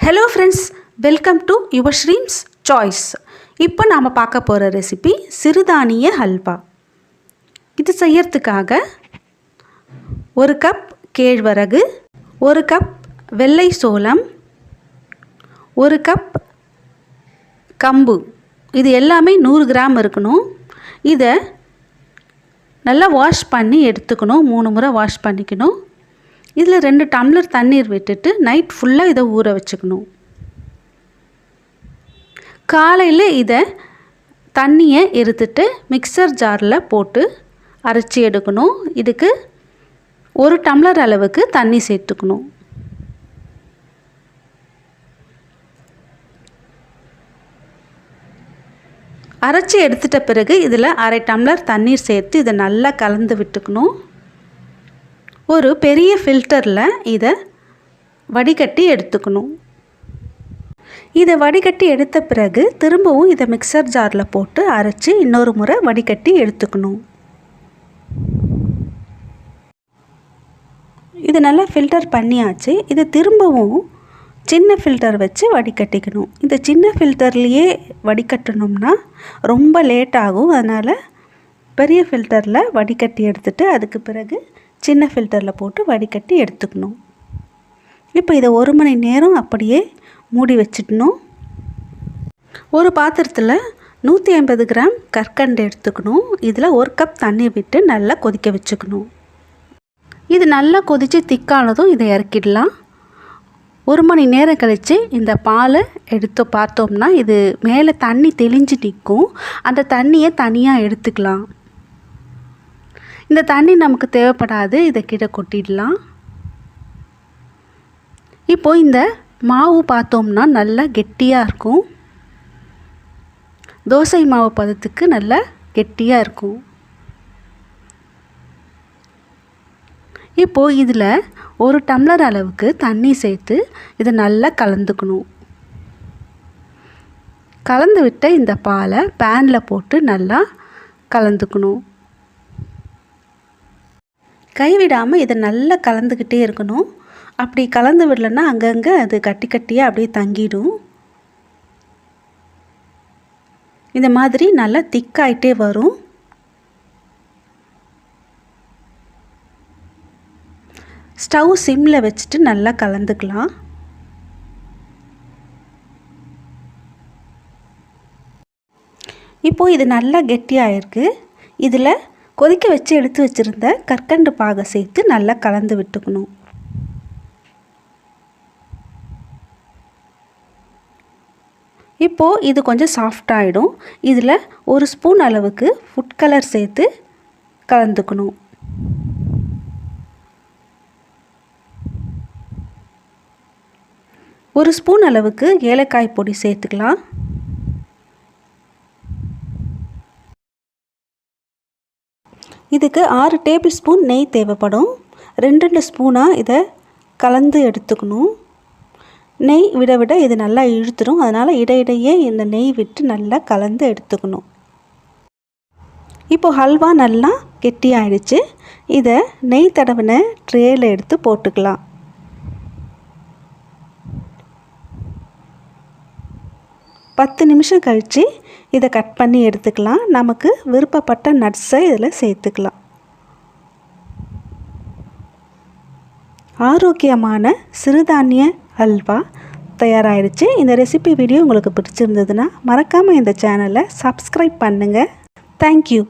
Hello friends, welcome to your ஸ்ரீம்ஸ் choice. இப்போ நாம் பார்க்க போகிற ரெசிபி சிறுதானிய ஹல்வா. இது செய்யறதுக்காக 1 கப் கேழ்வரகு, 1 கப் வெள்ளை சோளம், 1 கப் கம்பு, இது எல்லாமே 100 கிராம் இருக்கணும். இதை நல்லா வாஷ் பண்ணி எடுத்துக்கணும். 3 முறை வாஷ் பண்ணிக்கணும். இதில் 2 டம்ளர் தண்ணீர் விட்டுட்டு நைட் ஃபுல்லாக இதை ஊற வச்சுக்கணும். காலையில் இதை தண்ணியை எடுத்துட்டு மிக்சர் ஜாரில் போட்டு அரைச்சி எடுக்கணும். இதுக்கு 1 டம்ளர் அளவுக்கு தண்ணி சேர்த்துக்கணும். அரைச்சி எடுத்துட்ட பிறகு இதில் 1/2 டம்ளர் தண்ணீர் சேர்த்து இதை நல்லா கலந்து விட்டுக்கணும். ஒரு பெரிய ஃபில்டரில் இதை வடிகட்டி எடுத்துக்கணும். இதை வடிகட்டி எடுத்த பிறகு திரும்பவும் இதை மிக்சர் ஜாரில் போட்டு அரைச்சி இன்னொரு முறை வடிகட்டி எடுத்துக்கணும். இது நல்லா ஃபில்டர் பண்ணியாச்சு. இதை திரும்பவும் சின்ன ஃபில்டர் வச்சு வடிகட்டிக்கணும். இந்த சின்ன ஃபில்டர்லேயே வடிகட்டணும்னா ரொம்ப லேட் ஆகும். அதனால் பெரிய ஃபில்டரில் வடிகட்டி எடுத்துட்டு அதுக்கு பிறகு சின்ன ஃபில்டரில் போட்டு வடிகட்டி எடுத்துக்கணும். இப்போ இதை 1 மணி நேரம் அப்படியே மூடி வச்சிடணும். ஒரு பாத்திரத்தில் 150 கிராம் கற்கண்டு எடுத்துக்கணும். இதில் 1 கப் தண்ணி விட்டு நல்லா கொதிக்க வச்சுக்கணும். இது நல்லா கொதித்து திக்கானதும் இதை இறக்கிடலாம். 1 மணி நேரம் கழித்து இந்த பாலை எடுத்து பார்த்தோம்னா இது மேலே தண்ணி தெளிஞ்சு நிற்கும். அந்த தண்ணியை தனியாக எடுத்துக்கலாம். இந்த தண்ணி நமக்கு தேவைப்படாது, இதை கீழே கொட்டிடலாம். இப்போ இந்த மாவு பார்த்தோம்னா நல்லா கெட்டியாக இருக்கும். தோசை மாவு பதத்துக்கு நல்லா கெட்டியாக இருக்கும். இப்போது இதில் 1 டம்ளர் அளவுக்கு தண்ணி சேர்த்து இதை நல்லா கலந்துக்கணும். கலந்து விட்ட இந்த பாலை பேனில் போட்டு நல்லா கலந்துக்கணும். கைவிடாமல் இதை நல்லா கலந்துக்கிட்டே இருக்கணும். அப்படி கலந்து விடலைன்னா அங்கங்கே அது கட்டி கட்டியாக அப்படியே தங்கிடும். இந்த மாதிரி நல்லா திக்காயிட்டே வரும். ஸ்டவ் சிம்மில் வச்சுட்டு நல்லா கலந்துக்கலாம். இப்போது இது நல்லா கெட்டியாயிருக்கு. இதில் கொதிக்க வச்சு எடுத்து வச்சுருந்த கற்கண்டு பாகை சேர்த்து நல்லா கலந்து விட்டுக்கணும். இப்போது இது கொஞ்சம் சாஃப்டாகிடும். இதில் 1 ஸ்பூன் அளவுக்கு ஃபுட் கலர் சேர்த்து கலந்துக்கணும். ஒரு ஸ்பூன் அளவுக்கு ஏலக்காய் பொடி சேர்த்துக்கலாம். இதுக்கு 6 டேபிள் ஸ்பூன் நெய் தேவைப்படும். 2 ஸ்பூனாக இதை கலந்து எடுத்துக்கணும். நெய் விட விட இது நல்லா இழுத்துடும். அதனால் இடையிடையே இந்த நெய் விட்டு நல்லா கலந்து எடுத்துக்கணும். இப்போது ஹல்வா நல்லா கெட்டியாயிடுச்சு. இதை நெய் தடவின ட்ரேயில் எடுத்து போட்டுக்கலாம். பத்து நிமிஷம் கழித்து இதை கட் பண்ணி எடுத்துக்கலாம். நமக்கு விருப்பப்பட்ட நட்ஸை இதில் சேர்த்துக்கலாம். ஆரோக்கியமான சிறுதானிய ஹல்வா தயாராகிடுச்சு. இந்த ரெசிபி வீடியோ உங்களுக்கு பிடிச்சிருந்ததுன்னா மறக்காமல் இந்த சேனலை சப்ஸ்கிரைப் பண்ணுங்கள். தேங்க்யூ.